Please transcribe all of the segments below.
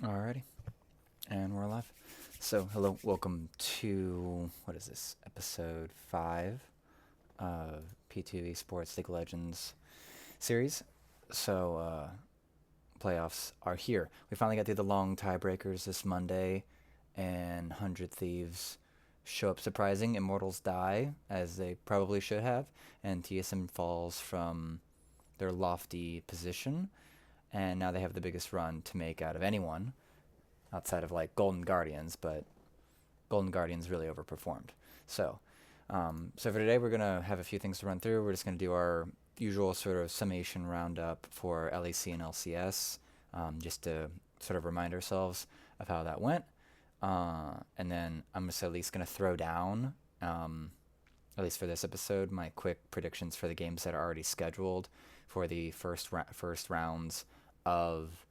Alrighty, and we're live. So, hello, welcome to what is this? Episode 5 of P2 Esports League of Legends series. So, playoffs are here. We finally got through the long tiebreakers this Monday, and 100 Thieves show up surprising. Immortals die, as they probably should have, and TSM falls from their lofty position, and now they have the biggest run to make out of anyone outside of like Golden Guardians, but Golden Guardians really overperformed. So, so for today, we're gonna have a few things to run through. We're just gonna do our usual sort of summation roundup for LEC and LCS, just to sort of remind ourselves of how that went. And then I'm just at least gonna throw down, at least for this episode, my quick predictions for the games that are already scheduled for the first rounds of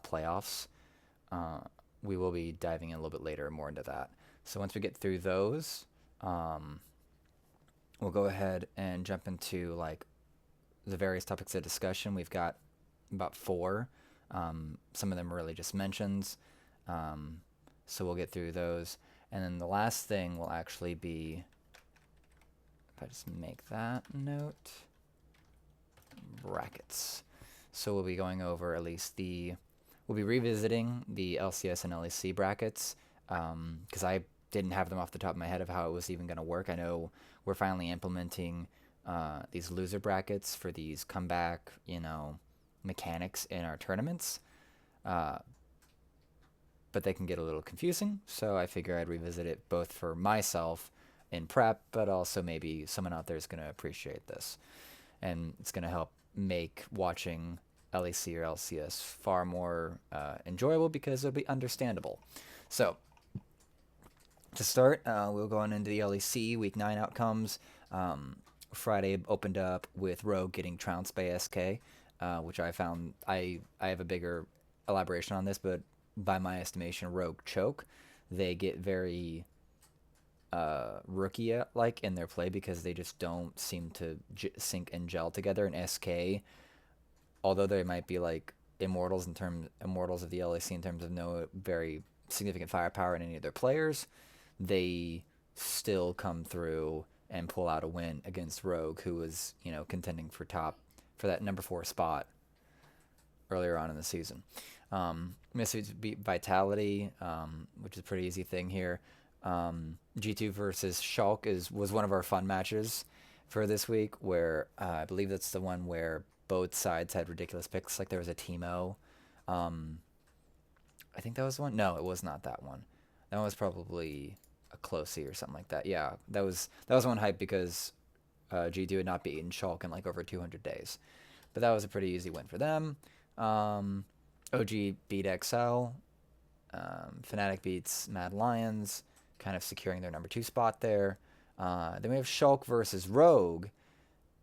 playoffs. Uh, we will be diving in a little bit later more into that. So once we get through those, um, we'll go ahead and jump into like the various topics of discussion. We've got about four. Some of them are really just mentions. Um, so we'll get through those. And then the last thing will actually be, if I just make that note, brackets. So we'll be going over at least we'll be revisiting the LCS and LEC brackets, because I didn't have them off the top of my head of how it was even going to work. I know we're finally implementing these loser brackets for these comeback, mechanics in our tournaments, uh, but they can get a little confusing. So I figure I'd revisit it both for myself in prep, but also maybe someone out there is going to appreciate this, and it's going to help make watching LEC or LCS far more enjoyable because it'll be understandable. So to start, we'll go on into the LEC Week 9 outcomes. Friday opened up with Rogue getting trounced by SK, which I found I have a bigger elaboration on this, but by my estimation, Rogue choke. They get very rookie-like in their play because they just don't seem to sync and gel together. And SK, although they might be like immortals of the LAC in terms of no very significant firepower in any of their players, they still come through and pull out a win against Rogue, who was contending for that number 4 spot earlier on in the season. Misfits beat Vitality, which is a pretty easy thing here. G2 versus Shulk was one of our fun matches for this week, where I believe that's the one where both sides had ridiculous picks. Like there was a Teemo. I think that was the one. No, it was not that one. That one was probably a Closey or something like that. Yeah, that was one hype because G2 had not beaten Shulk in like over 200 days. But that was a pretty easy win for them. OG beat XL. Fnatic beats Mad Lions, kind of securing their number 2 spot there. Then we have Shulk versus Rogue,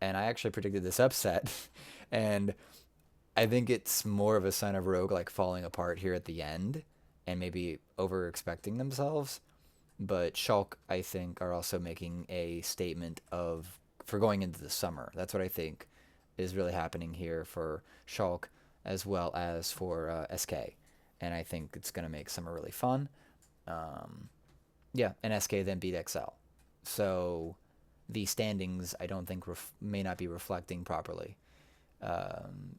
and I actually predicted this upset, and I think it's more of a sign of Rogue like falling apart here at the end, and maybe over expecting themselves. But Shulk, I think, are also making a statement for going into the summer. That's what I think is really happening here for Shulk as well as for SK, and I think it's gonna make summer really fun. Yeah, and SK then beat XL, so the standings I don't think may not be reflecting properly.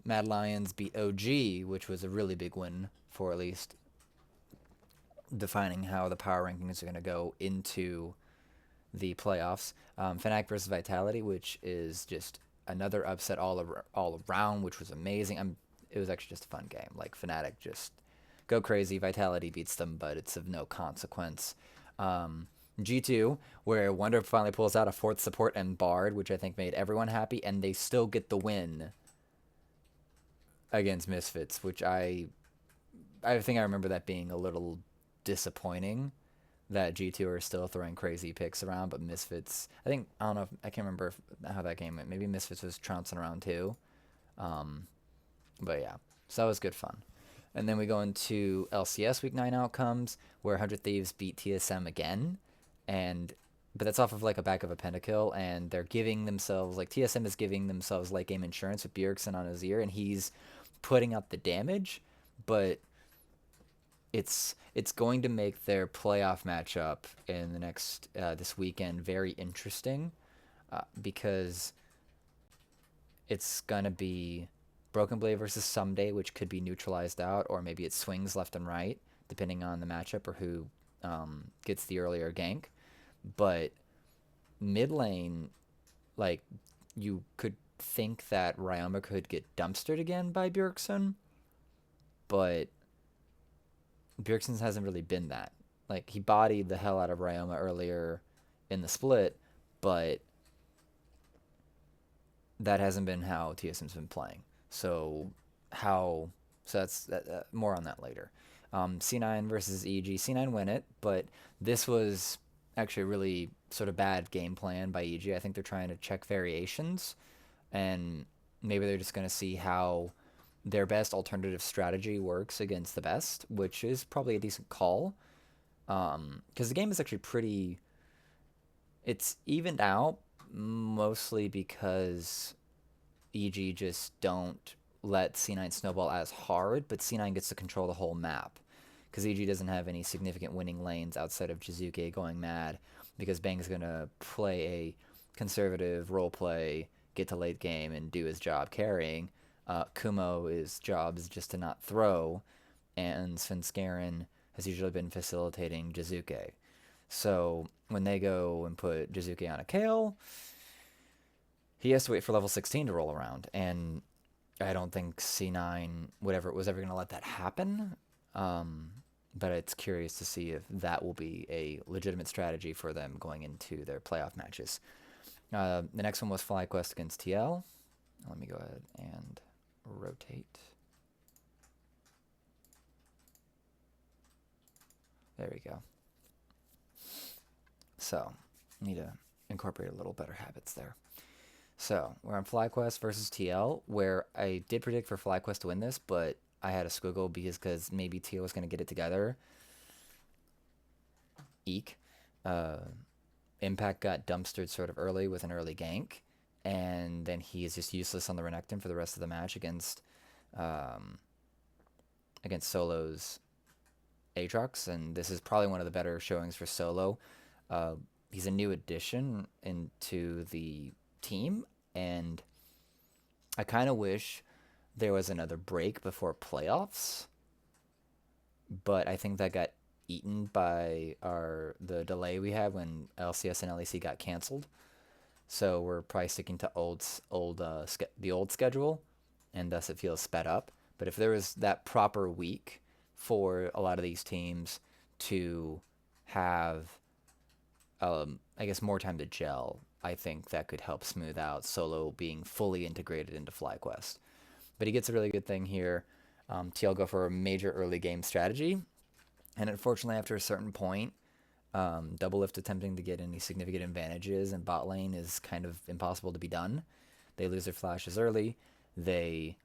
Mad Lions beat OG, which was a really big win for at least defining how the power rankings are going to go into the playoffs. Fnatic versus Vitality, which is just another upset all around, which was amazing. It was actually just a fun game. Like Fnatic just go crazy. Vitality beats them, but it's of no consequence. G2, where Wonder finally pulls out a 4th support and Bard, which I think made everyone happy, and they still get the win against Misfits, which I think I remember that being a little disappointing, that G2 are still throwing crazy picks around, but Misfits, I don't know, I can't remember how that game went. Maybe Misfits was trouncing around too. But yeah, so that was good fun. And then we go into LCS Week 9 outcomes, where 100 Thieves beat TSM again, but that's off of like a back of a pentakill, and they're giving themselves, like TSM is giving themselves late game insurance with Bjergsen on his ear, and he's putting out the damage, but it's going to make their playoff matchup in the next this weekend very interesting because it's gonna be Broken Blade versus Someday, which could be neutralized out, or maybe it swings left and right depending on the matchup or who gets the earlier gank. But mid lane, like you could think that Ryoma could get dumpstered again by Bjergsen, but Bjergsen hasn't really been that. Like he bodied the hell out of Ryoma earlier in the split, but that hasn't been how TSM's been playing. So how? So that's more on that later. C9 versus EG. C9 win it, but this was actually a really sort of bad game plan by EG. I think they're trying to check variations, and maybe they're just going to see how their best alternative strategy works against the best, which is probably a decent call. Because the game is actually pretty. It's evened out mostly because EG just don't let C9 snowball as hard, but C9 gets to control the whole map. Because EG doesn't have any significant winning lanes outside of Jizuke going mad, because Bang's going to play a conservative role play, get to late game, and do his job carrying. Kumo's job is just to not throw, and Svenskeren has usually been facilitating Jizuke. So when they go and put Jizuke on a Kale, he has to wait for level 16 to roll around, and I don't think C9 whatever was ever going to let that happen. But it's curious to see if that will be a legitimate strategy for them going into their playoff matches. The next one was FlyQuest against TL. Let me go ahead and rotate. There we go. So, need to incorporate a little better habits there. So, we're on FlyQuest versus TL, where I did predict for FlyQuest to win this, but I had a squiggle because maybe TL was going to get it together. Eek. Impact got dumpstered sort of early with an early gank, and then he is just useless on the Renekton for the rest of the match against Solo's Aatrox, and this is probably one of the better showings for Solo. He's a new addition into the team, and I kind of wish there was another break before playoffs, but I think that got eaten by the delay we had when LCS and LEC got canceled. So we're probably sticking to the old schedule, and thus it feels sped up. But if there was that proper week for a lot of these teams to have, I guess, more time to gel, I think that could help smooth out Solo being fully integrated into FlyQuest. But he gets a really good thing here. TL go for a major early game strategy, and unfortunately, after a certain point, Doublelift attempting to get any significant advantages in bot lane is kind of impossible to be done. They lose their flashes early. They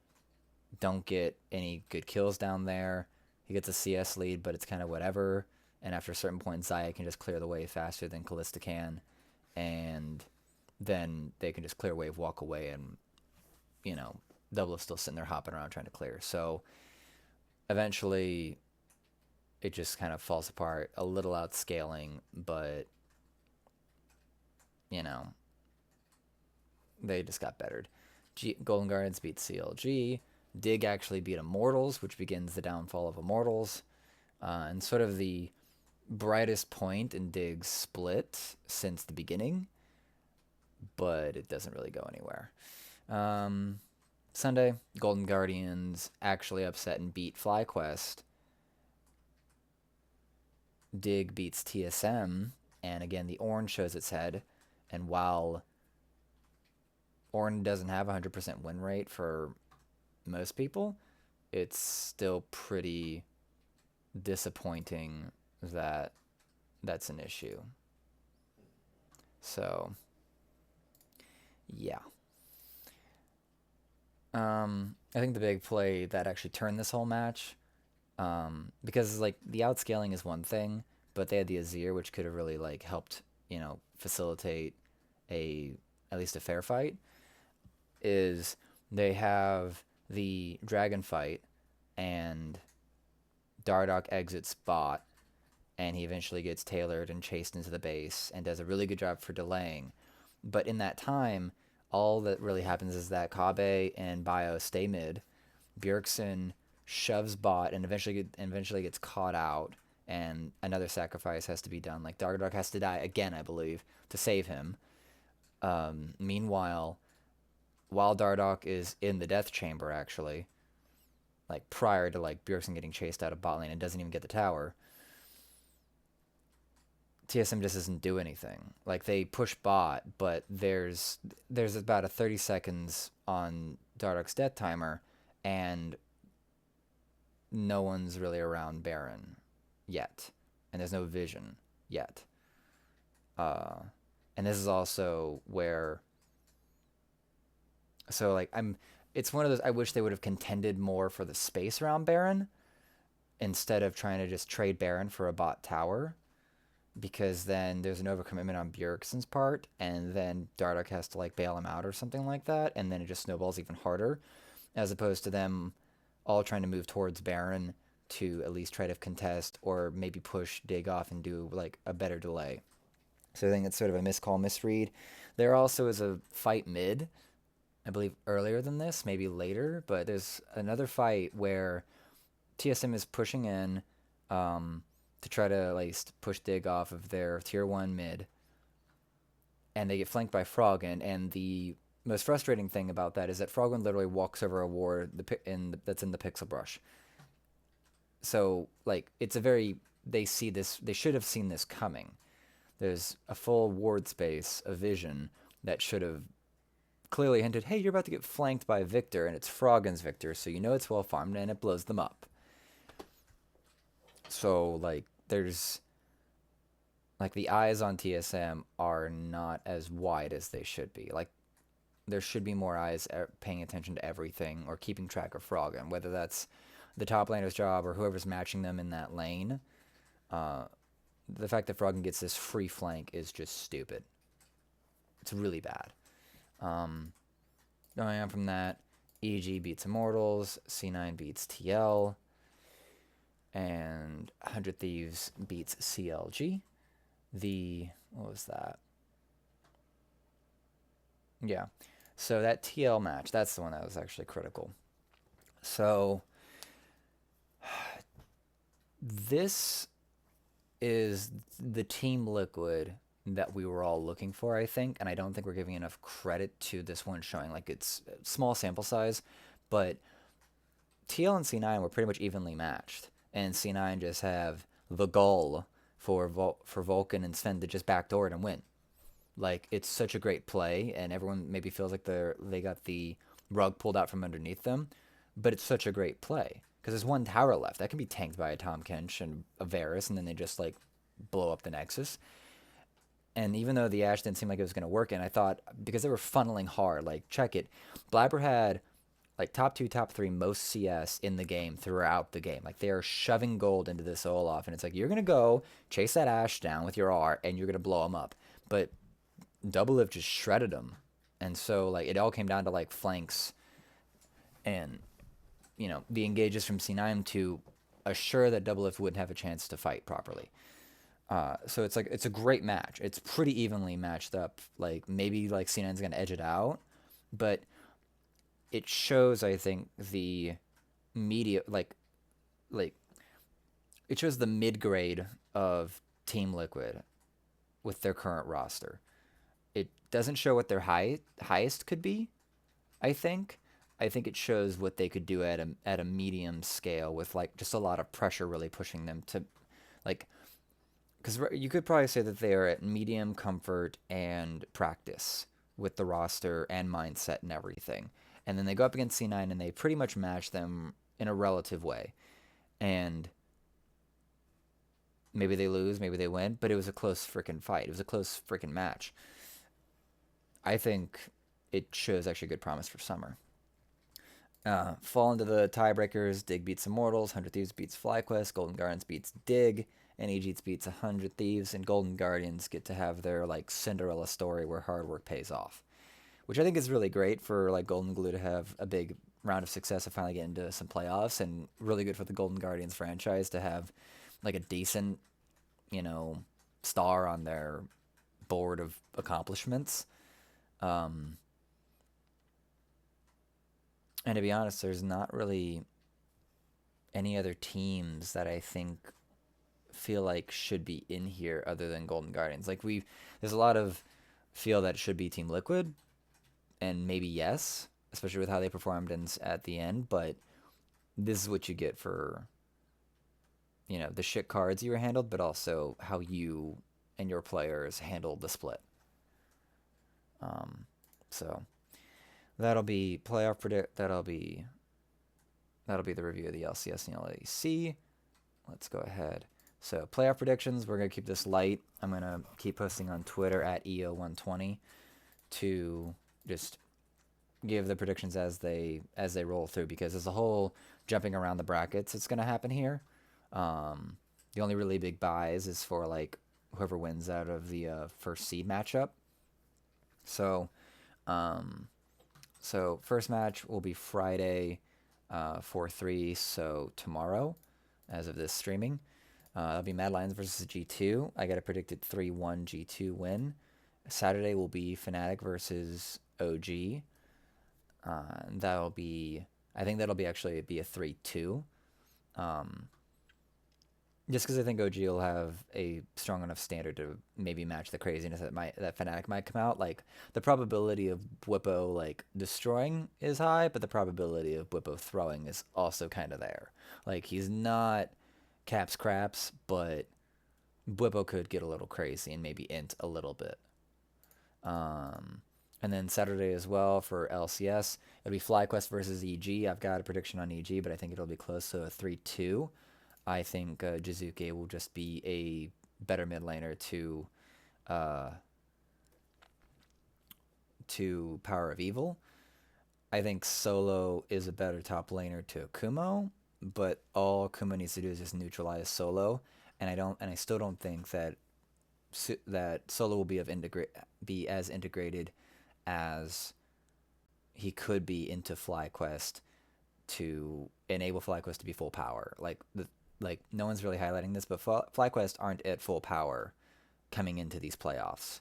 don't get any good kills down there. He gets a CS lead, but it's kind of whatever. And after a certain point, Xayah can just clear the wave faster than Kalista can. And then they can just clear wave, walk away, and, Doublelift's still sitting there hopping around trying to clear. So eventually it just kind of falls apart, a little outscaling, but, they just got bettered. Golden Guardians beat CLG. Dig actually beat Immortals, which begins the downfall of Immortals. And sort of the brightest point in Dig's split since the beginning, but it doesn't really go anywhere. Sunday, Golden Guardians actually upset and beat FlyQuest. Dig beats TSM, and again, the orange shows its head. And while Ornn doesn't have a 100% win rate for most people, it's still pretty disappointing that that's an issue. So, yeah. I think the big play that actually turned this whole match, because like the outscaling is one thing, but they had the Azir, which could have really like helped, facilitate at least a fair fight. Is they have the dragon fight, and Dardoch exits bot, and he eventually gets tailored and chased into the base and does a really good job for delaying. But in that time, all that really happens is that Kabe and Bio stay mid. Bjergsen shoves bot and eventually gets caught out, and another sacrifice has to be done. Like Dardoch has to die again, I believe, to save him. Meanwhile, while Dardoch is in the death chamber, actually, like prior to like Bjergsen getting chased out of bot lane and doesn't even get the tower, TSM just doesn't do anything. Like they push bot, but there's about a 30 seconds on Dardoch's death timer, and no one's really around Baron yet, and there's no vision yet. Uh, and this is also where, so like it's one of those, I wish they would have contended more for the space around Baron instead of trying to just trade Baron for a bot tower, because then there's an overcommitment on Bjergsen's part, and then Dardoch has to like bail him out or something like that, and then it just snowballs even harder, as opposed to them all trying to move towards Baron to at least try to contest or maybe push Dig off and do like a better delay. So I think it's sort of a miscall, misread. There also is a fight mid, I believe earlier than this, maybe later, but there's another fight where TSM is pushing in to try to at least push Dig off of their tier 1 mid, and they get flanked by Froggen, and the most frustrating thing about that is that Froggen literally walks over a ward that's in the pixel brush. So, like, it's a very, they see this, they should have seen this coming. There's a full ward space of vision that should have clearly hinted, hey, you're about to get flanked by Victor, and it's Froggen's Victor, so you know it's well farmed, and it blows them up. So, like, there's, like, the eyes on TSM are not as wide as they should be. Like, there should be more eyes paying attention to everything or keeping track of Froggen, whether that's the top laner's job or whoever's matching them in that lane. The fact that Froggen gets this free flank is just stupid. It's really bad. Going on from that, EG beats Immortals, C9 beats TL, and 100 Thieves beats CLG. What was that? Yeah. So that TL match, that's the one that was actually critical. So this is the Team Liquid that we were all looking for, I think, and I don't think we're giving enough credit to this one showing. Like, it's a small sample size, but TL and C9 were pretty much evenly matched, and C9 just have the goal for Vulcan and Sven to just backdoor it and win. Like, it's such a great play, and everyone maybe feels like they got the rug pulled out from underneath them, but it's such a great play because there's one tower left that can be tanked by a Tahm Kench and a Varus, and then they just like blow up the Nexus. And even though the Ashe didn't seem like it was going to work, and I thought, because they were funneling hard, like, check it, Blabber had like top 2, top 3 most CS in the game throughout the game. Like, they are shoving gold into this Olaf, and it's like, you're going to go chase that Ashe down with your R, and you're going to blow him up. But Doublelift just shredded him. And so, like, it all came down to, like, flanks and, you know, the engages from C9 to assure that Doublelift wouldn't have a chance to fight properly. So it's like, it's a great match. It's pretty evenly matched up. Like, maybe, like, C9's going to edge it out, but it shows, I think, the media, like, it shows the mid-grade of Team Liquid with their current roster. It doesn't show what their highest could be, I think. I think it shows what they could do at a medium scale with, like, just a lot of pressure really pushing them to, like, because you could probably say that they are at medium comfort and practice with the roster and mindset and everything. And then they go up against C9 and they pretty much match them in a relative way. And maybe they lose, maybe they win, but it was a close freaking fight. It was a close freaking match. I think it shows actually good promise for summer. Fall into the tiebreakers. Dig beats Immortals, 100 Thieves beats FlyQuest, Golden Guardians beats Dig, and EG beats 100 Thieves, and Golden Guardians get to have their, like, Cinderella story where hard work pays off, which I think is really great for, like, Golden Glue to have a big round of success of finally getting to some playoffs, and really good for the Golden Guardians franchise to have like a decent, you know, star on their board of accomplishments. Um, and to be honest, there's not really any other teams that I think feel like should be in here other than Golden Guardians. Like there's a lot of feel that it should be Team Liquid, and maybe yes, especially with how they performed at the end. But this is what you get for the shit cards you were handled, but also how you and your players handled the split. So that'll be playoff predict. That'll be the review of the LCS and LAC. Let's go ahead. So playoff predictions. We're gonna keep this light. I'm gonna keep posting on Twitter at EO120 to just give the predictions as they roll through, because there's a whole jumping around the brackets that's gonna happen here. The only really big buys is for like whoever wins out of the first seed matchup. So, first match will be Friday, 4-3. So tomorrow, as of this streaming, that'll be Mad Lions versus G2. I got a predicted 3-1 G2 win. Saturday will be Fnatic versus OG. That'll be, I think that'll be actually be a 3-2. Just because I think OG will have a strong enough standard to maybe match the craziness that Fnatic might come out. Like, the probability of Bwipo like destroying is high, but the probability of Bwipo throwing is also kind of there. Like, he's not Caps Craps, but Bwipo could get a little crazy and maybe int a little bit. And then Saturday as well for LCS, it'll be FlyQuest versus EG. I've got a prediction on EG, but I think it'll be close to a 3-2. I think Jizuke will just be a better mid laner to Power of Evil. I think Solo is a better top laner to Kumo, but all Kumo needs to do is just neutralize Solo, and I still don't think that Solo will be as integrated as he could be into FlyQuest to enable FlyQuest to be full power. Like no one's really highlighting this, but FlyQuest aren't at full power coming into these playoffs.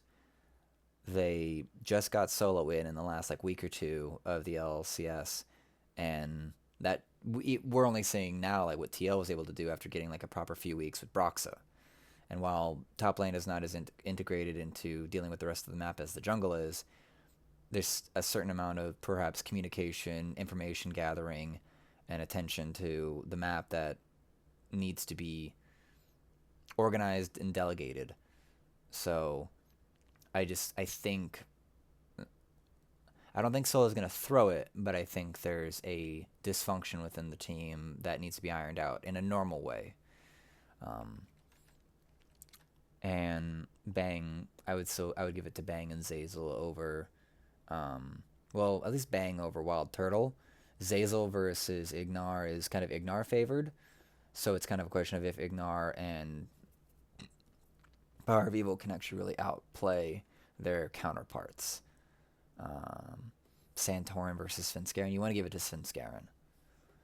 They just got Solo in the last like week or two of the LCS, and that we're only seeing now like what TL was able to do after getting like a proper few weeks with Broxa. And while top lane is not as integrated into dealing with the rest of the map as the jungle is, there's a certain amount of perhaps communication, information gathering, and attention to the map that needs to be organized and delegated. So I don't think Solo's going to throw it, but I think there's a dysfunction within the team that needs to be ironed out in a normal way. And Bang, I would give it to Bang and Zeyzal over, well, at least Bang over Wild Turtle. Zeyzal versus Ignar is kind of Ignar favored, so it's kind of a question of if Ignar and Power of Evil can actually really outplay their counterparts. Santorin versus Svenskeren, you want to give it to Svenskeren.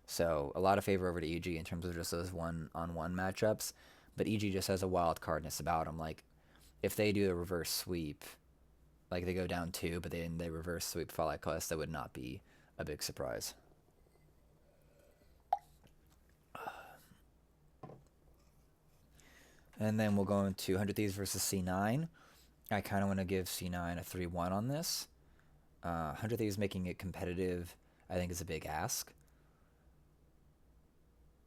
So a lot of favor over to EG in terms of just those one-on-one matchups, but EG just has a wild cardness about them. Like, if they do a reverse sweep, like they go down 2, but then they reverse sweep FlyQuest, that would not be a big surprise. And then we'll go into 100 Thieves versus C9. I kind of want to give C9 a 3-1 on this. 100 Thieves making it competitive, I think, is a big ask.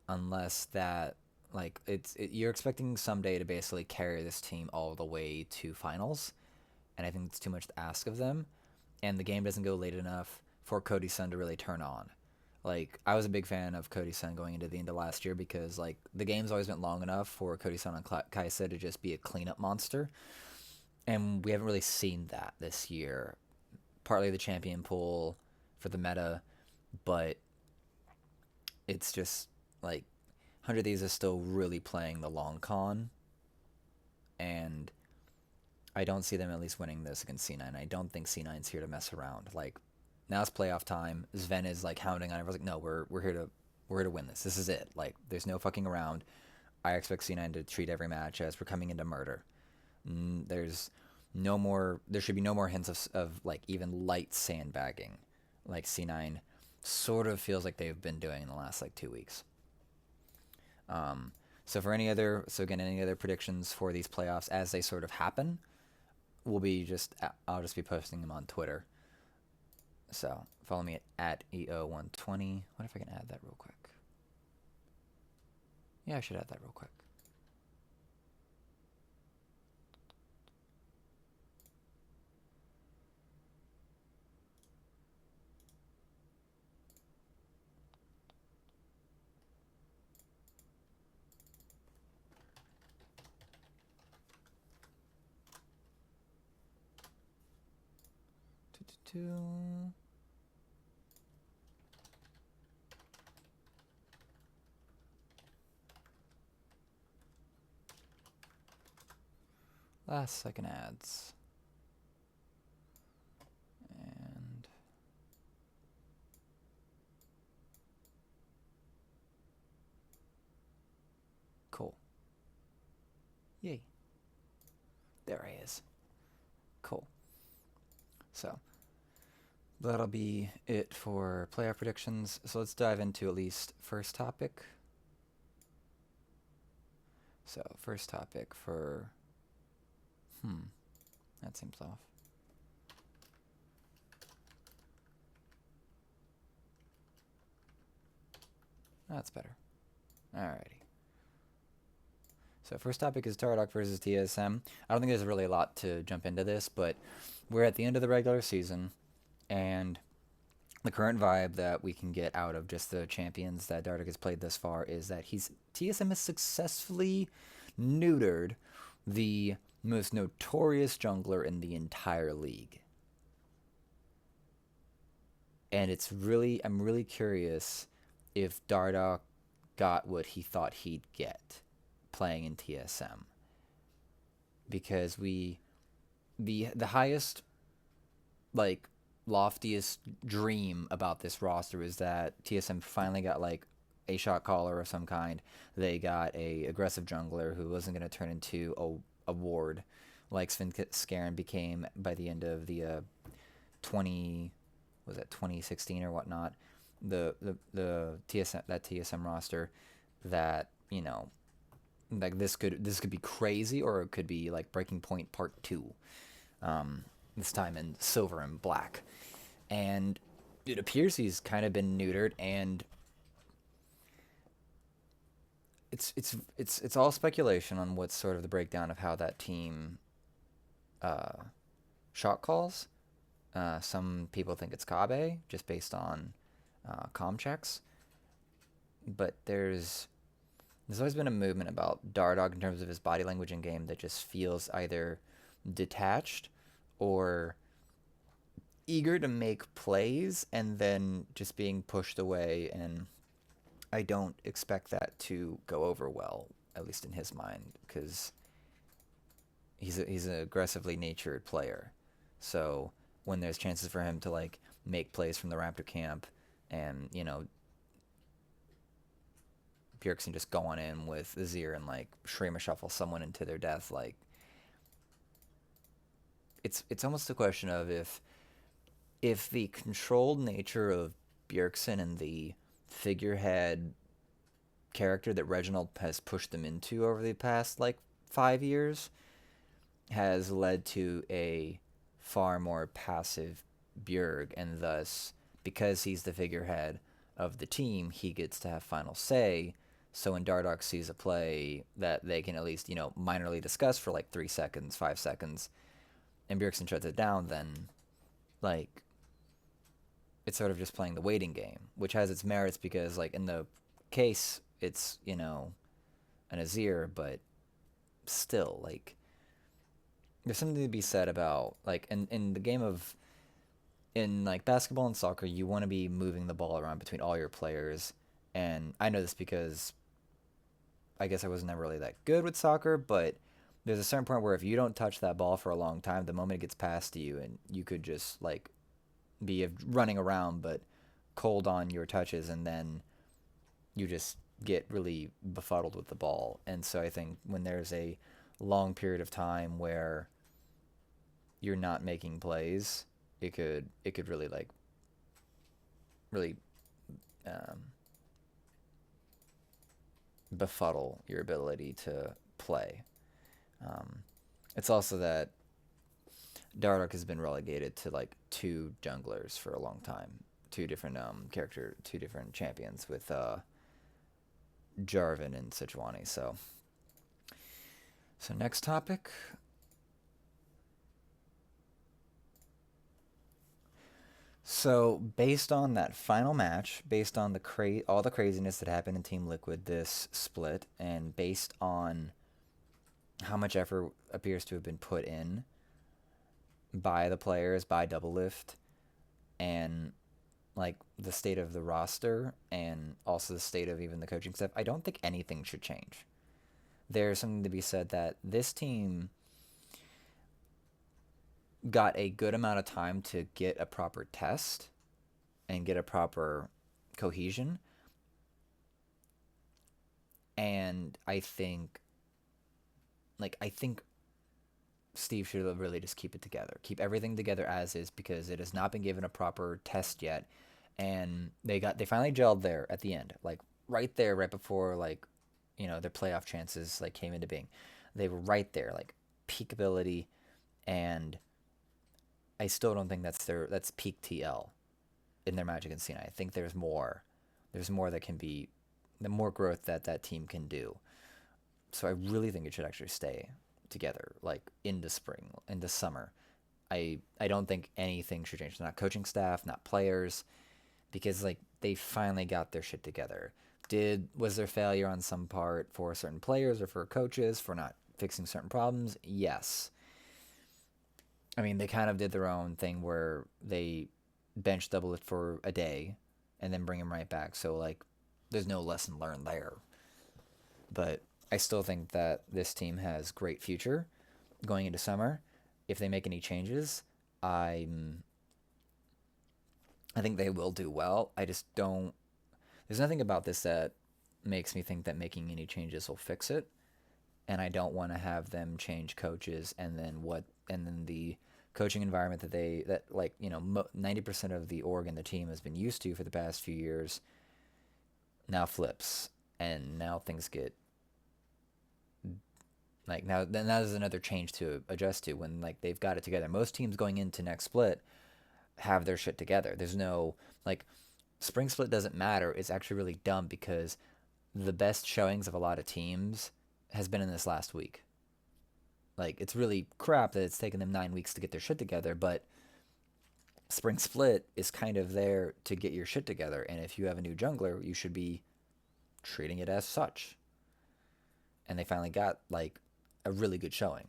Unless that, like, you're expecting someday to basically carry this team all the way to finals, and I think it's too much to ask of them. And the game doesn't go late enough for Cody Sun to really turn on. Like, I was a big fan of Cody Sun going into the end of last year because, like, the game's always been long enough for Cody Sun and Kaisa to just be a cleanup monster. And we haven't really seen that this year. Partly the champion pool for the meta, but it's just, like, 100 Thieves is still really playing the long con. And I don't see them at least winning this against C9. I don't think C9's here to mess around. Like, Now it's playoff time. Sven is like hounding on everyone. Like, no, we're here to win this. This is it. Like, there's no fucking around. I expect C9 to treat every match as we're coming into murder. There's no more. There should be no more hints of like even light sandbagging, like C9 sort of feels like they've been doing in the last like 2 weeks. So again, any other predictions for these playoffs as they sort of happen, I'll just be posting them on Twitter. So follow me at EO120. What if I can add that real quick? Yeah, I should add that real quick. Last second ads. And cool. Yay. There he is. Cool. So that'll be it for playoff predictions. So let's dive into at least first topic. So first topic for that seems off. That's better. Alrighty. So first topic is Taradoc versus TSM. I don't think there's really a lot to jump into this, but we're at the end of the regular season, and the current vibe that we can get out of just the champions that Dardoch has played thus far is that TSM has successfully neutered the most notorious jungler in the entire league. And I'm really curious if Dardoch got what he thought he'd get playing in TSM. Because the highest, like, loftiest dream about this roster is that TSM finally got like a shot caller of some kind. They got a aggressive jungler who wasn't going to turn into a ward like Sven Skaren became by the end of the 2016 or whatnot. The TSM roster that, you know, like this could be crazy, or it could be like Breaking Point Part 2. This time in silver and black. And it appears he's kind of been neutered, and it's all speculation on what's sort of the breakdown of how that team shot calls. Some people think it's Kabe, just based on comm checks. But there's always been a movement about Dardoch in terms of his body language in game that just feels either detached or eager to make plays and then just being pushed away, and I don't expect that to go over well, at least in his mind, because he's an aggressively natured player. So when there's chances for him to like make plays from the Raptor camp, and you know, Bjergsen just go on in with Azir and like Shrema shuffle someone into their death, like it's almost a question of if the controlled nature of Bjergsen and the figurehead character that Reginald has pushed them into over the past like 5 years has led to a far more passive Bjerg, and thus because he's the figurehead of the team, he gets to have final say. So when Dardoch sees a play that they can at least, you know, minorly discuss for like 3 seconds, 5 seconds, and Bjergsen shuts it down, then like it's sort of just playing the waiting game, which has its merits because, like, in the case, it's, you know, an Azir, but still, like, there's something to be said about, like, in the game of, in, like, basketball and soccer, you want to be moving the ball around between all your players, and I know this because I guess I was never really that good with soccer, but there's a certain point where if you don't touch that ball for a long time, the moment it gets past you, and you could just, like, be of running around, but cold on your touches, and then you just get really befuddled with the ball. And so I think when there's a long period of time where you're not making plays, it could really really um, befuddle your ability to play. Um, it's also that Dardoch has been relegated to like two junglers for a long time, two different champions with Jarvan and Sejuani. So next topic. So based on that final match, based on all the craziness that happened in Team Liquid this split, and based on how much effort appears to have been put in by the players, by Doublelift, and like the state of the roster, and also the state of even the coaching staff, I don't think anything should change. There's something to be said that this team got a good amount of time to get a proper test and get a proper cohesion. And I think Steve should really just keep it together. Keep everything together as is, because it has not been given a proper test yet. And they finally gelled there at the end. Like right there, right before their playoff chances came into being. They were right there, like peak ability, and I still don't think that's peak TL in their Magic and Cena. I think there's more. There's more that can be, the more growth that team can do. So I really think it should actually stay together, like into spring, into summer. I don't think anything should change. Not coaching staff, not players, because they finally got their shit together. Was there failure on some part for certain players or for coaches for not fixing certain problems? Yes. I mean, they kind of did their own thing where they bench double it for a day and then bring him right back. So there's no lesson learned there. But I still think that this team has great future going into summer. If they make any changes, I think they will do well. I just don't. There's nothing about this that makes me think that making any changes will fix it, and I don't want to have them change coaches and then the coaching environment that 90% of the org and the team has been used to for the past few years now flips, and now things get now there's another change to adjust to when they've got it together. Most teams going into next split have their shit together. There's no spring split doesn't matter. It's actually really dumb because the best showings of a lot of teams has been in this last week. It's really crap that it's taken them 9 weeks to get their shit together, but spring split is kind of there to get your shit together. And if you have a new jungler, you should be treating it as such. And they finally got a really good showing.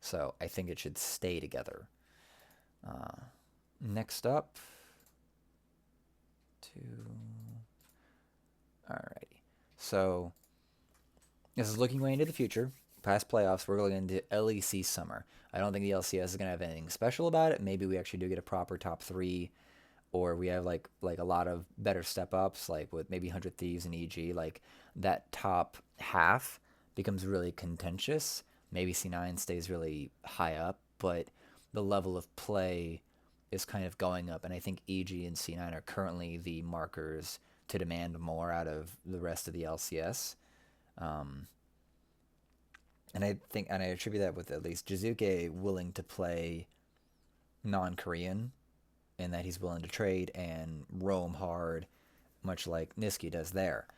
So I think it should stay together. Next up, alrighty. So this is looking way into the future. Past playoffs, we're going into LEC summer. I don't think the LCS is gonna have anything special about it. Maybe we actually do get a proper top 3, or we have a lot of better step ups, with maybe 100 Thieves and EG. That top half becomes really contentious. Maybe C9 stays really high up, but the level of play is kind of going up, and I think EG and C9 are currently the markers to demand more out of the rest of the LCS. And I attribute that with at least Jizuke willing to play non-Korean, and that he's willing to trade and roam hard, much like Niski does there.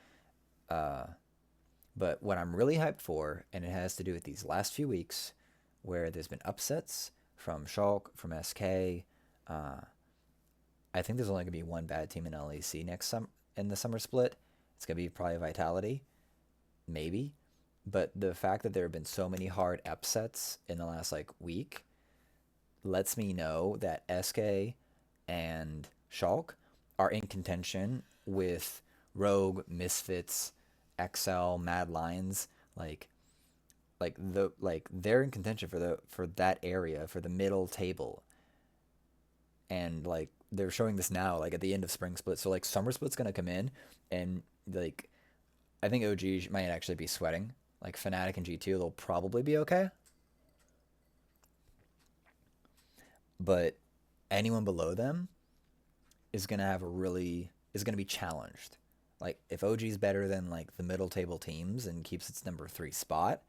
But what I'm really hyped for, and it has to do with these last few weeks, where there's been upsets from Schalke, from SK. I think there's only gonna be one bad team in LEC in the summer split. It's gonna be probably Vitality, maybe. But the fact that there have been so many hard upsets in the last week lets me know that SK and Schalke are in contention with Rogue, Misfits, XL, Mad Lions. They're in contention for that area, for the middle table. and like they're showing this now, like at the end of spring split. So like summer split's gonna come in, and like I think OG might actually be sweating. Like Fnatic and G2, they'll probably be okay, but anyone below them is gonna have a really is gonna be challenged. Like if OG's better than like the middle table teams and keeps its number 3 spot,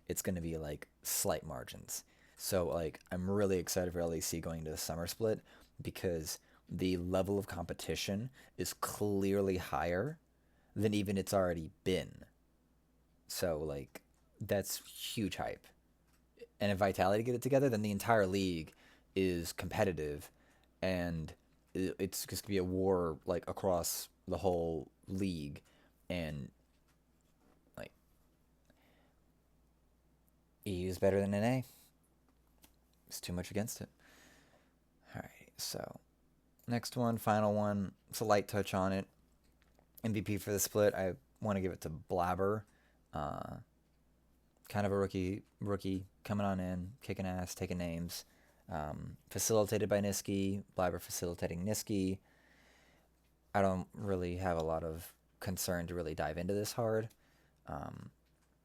it's gonna be like slight margins. So like I'm really excited for LEC going to the summer split because the level of competition is clearly higher than even it's already been. So like that's huge hype. And if Vitality get it together, then the entire league is competitive, and it's just gonna be a war like across the whole league, and like EU is better than NA. It's too much against it. All right, so next one, final one. It's a light touch on it. MVP for the split, I want to give it to Blabber. Uh, kind of a rookie coming on in, kicking ass, taking names. Facilitated by Niski, Blabber facilitating Niski. I don't really have a lot of concern to really dive into this hard,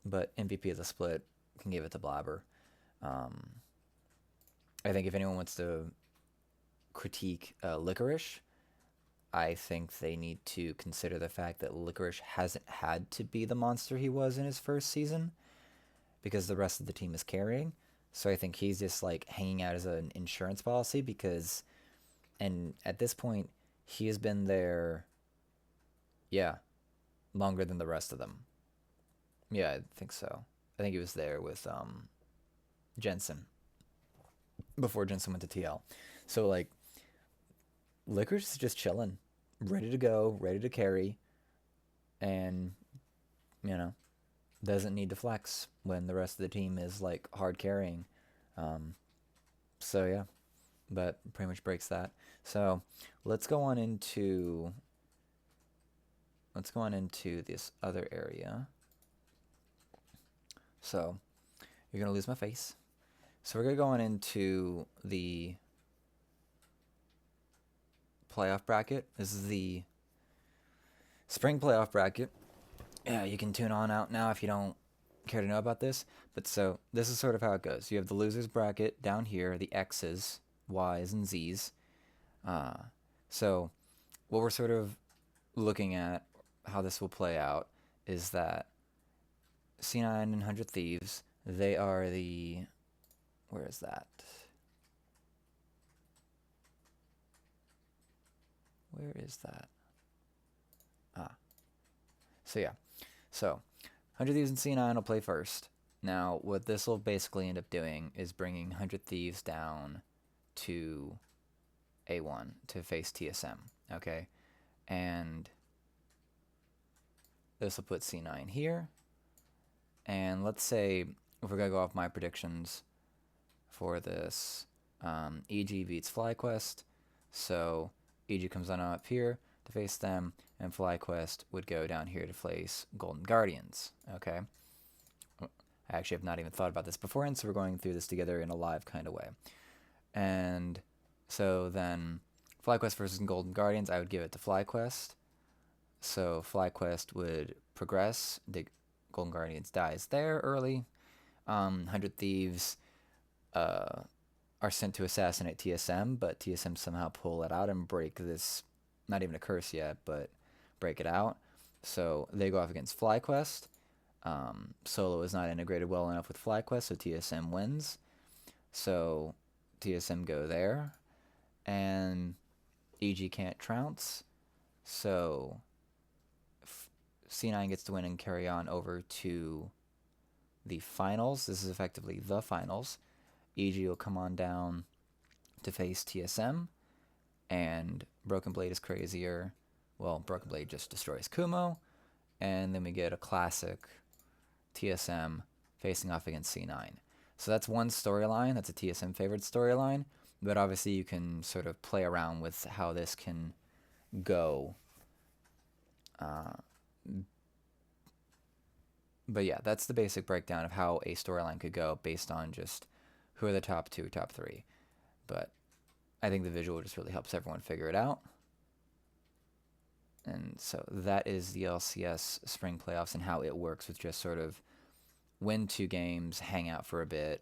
but MVP of the split can give it to Blabber. Um, I think if anyone wants to critique Licorice, I think they need to consider the fact that Licorice hasn't had to be the monster he was in his first season because the rest of the team is carrying. So I think he's just like hanging out as an insurance policy because, and at this point, he has been there, yeah, longer than the rest of them. Yeah, I think so. I think he was there with Jensen before Jensen went to TL. So like, Licorice is just chilling, ready to go, ready to carry, and you know doesn't need to flex when the rest of the team is like hard carrying. Um, so yeah, but pretty much breaks that. So let's go on into this other area. So you're gonna lose my face. So we're gonna go on into the playoff bracket. This is the spring playoff bracket. Yeah, you can tune on out now if you don't care to know about this. But so this is sort of how it goes. You have the losers bracket down here, the X's, Y's, and Z's. Uh, so what we're sort of looking at, how this will play out, is that C9 and 100 Thieves, they are the... Where is that? Where is that? Ah. So yeah. So 100 Thieves and C9 will play first. Now, what this will basically end up doing is bringing 100 Thieves down to A1 to face TSM, okay? And this will put C9 here. And let's say, if we're going to go off my predictions for this, EG beats FlyQuest. So EG comes on up here to face them, and FlyQuest would go down here to face Golden Guardians, okay? I actually have not even thought about this beforehand, so we're going through this together in a live kind of way. And so then FlyQuest versus Golden Guardians, I would give it to FlyQuest. So FlyQuest would progress. The Golden Guardians dies there early. 100 Thieves are sent to assassinate TSM, but TSM somehow pull it out and break this, not even a curse yet, but break it out. So they go off against FlyQuest. Solo is not integrated well enough with FlyQuest, so TSM wins. So TSM go there, and EG can't trounce, so C9 gets to win and carry on over to the finals. This is effectively the finals. EG will come on down to face TSM, and Broken Blade is crazier. Well, Broken Blade just destroys Kumo, and then we get a classic TSM facing off against C9. So that's one storyline. That's a TSM favored storyline, but obviously you can sort of play around with how this can go. But yeah, that's the basic breakdown of how a storyline could go based on just who are the top two, top three. But I think the visual just really helps everyone figure it out. And so that is the LCS spring playoffs and how it works with just sort of win 2 games, hang out for a bit,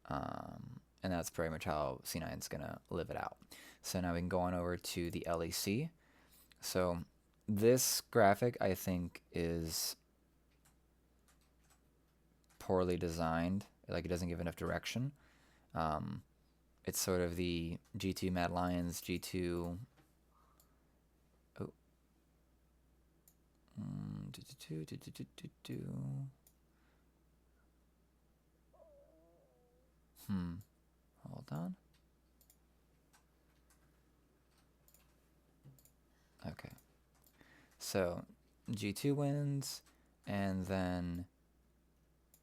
and that's pretty much how C9 is going to live it out. So now we can go on over to the LEC. So this graphic, I think, is poorly designed. Like, it doesn't give enough direction. It's sort of the G2 Mad Lions, G2... Oh. Hold on. Okay. So G2 wins, and then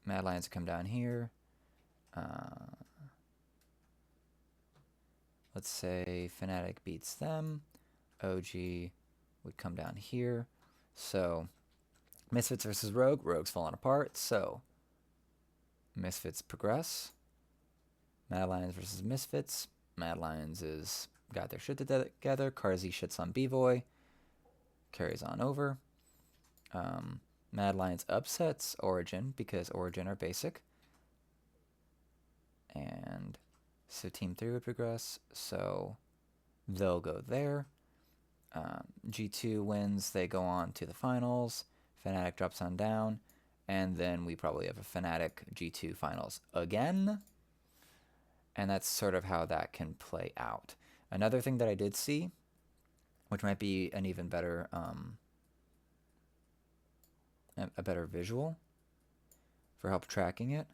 Mad Lions come down here. Let's say Fnatic beats them. OG would come down here. So Misfits versus Rogue. Rogue's falling apart, so Misfits progress. Mad Lions versus Misfits. Mad Lions is got their shit together. Carzzy shits on B-Boy. Carries on over. Mad Lions upsets Origin because Origin are basic. And so Team 3 would progress, so they'll go there. G2 wins, they go on to the finals. Fnatic drops on down, and then we probably have a Fnatic G2 finals again. And that's sort of how that can play out. Another thing that I did see, which might be an even better, a better visual for help tracking it,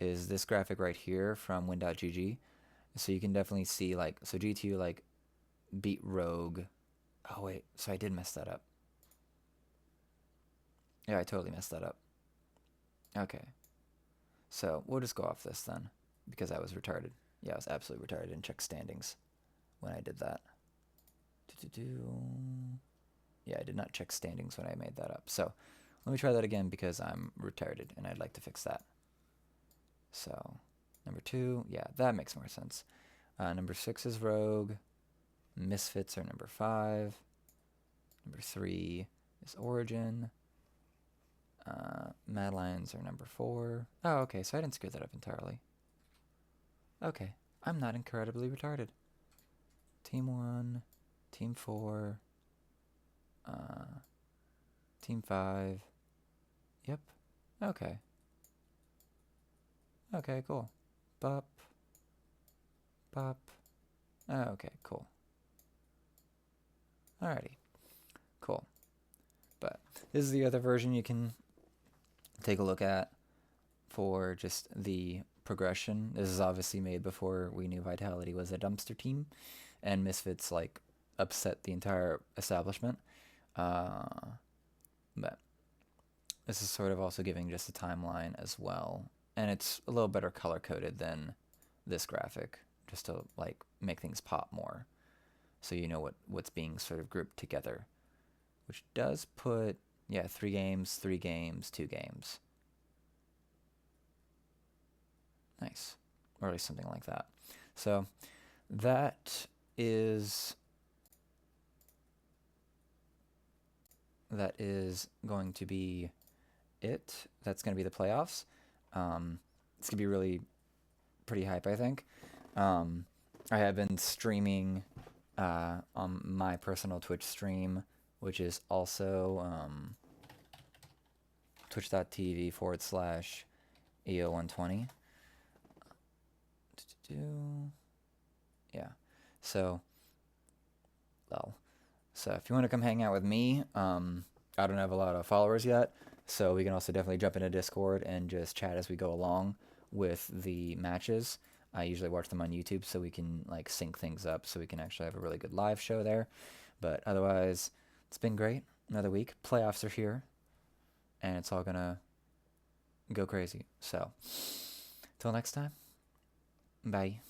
is this graphic right here from win.gg. So you can definitely see, like, so G2, like, beat Rogue. Oh, wait, so I did mess that up. Yeah, I totally messed that up. Okay. So we'll just go off this then, because I was retarded. Yeah, I was absolutely retarded. I didn't check standings when I did that. Yeah, I did not check standings when I made that up. So let me try that again because I'm retarded and I'd like to fix that. So number 2, yeah, that makes more sense. Number 6 is Rogue. Misfits are number 5. Number 3 is Origin. Mad Lions are number 4. Oh, okay, so I didn't screw that up entirely. Okay, I'm not incredibly retarded. Team 1, Team 4, Team 5. Yep, okay. Okay, cool. Bop. Bop. Okay, cool. Alrighty. Cool. But this is the other version you can take a look at for just the progression. This is obviously made before we knew Vitality was a dumpster team, and Misfits, like, upset the entire establishment. But this is sort of also giving just a timeline as well. And it's a little better color-coded than this graphic, just to, like, make things pop more. So you know what's being sort of grouped together. Which does put, yeah, 3 games, 3 games, 2 games. Nice. Or at least something like that. So that is going to be it. That's going to be the playoffs. It's going to be really pretty hype, I think. I have been streaming on my personal Twitch stream, which is also twitch.tv/EO120. Yeah. So, well, so if you want to come hang out with me, I don't have a lot of followers yet, so we can also definitely jump into Discord and just chat as we go along with the matches. I usually watch them on YouTube, so we can, like, sync things up so we can actually have a really good live show there. But otherwise, it's been great. Another week. Playoffs are here, and it's all gonna go crazy. So, till next time, bye.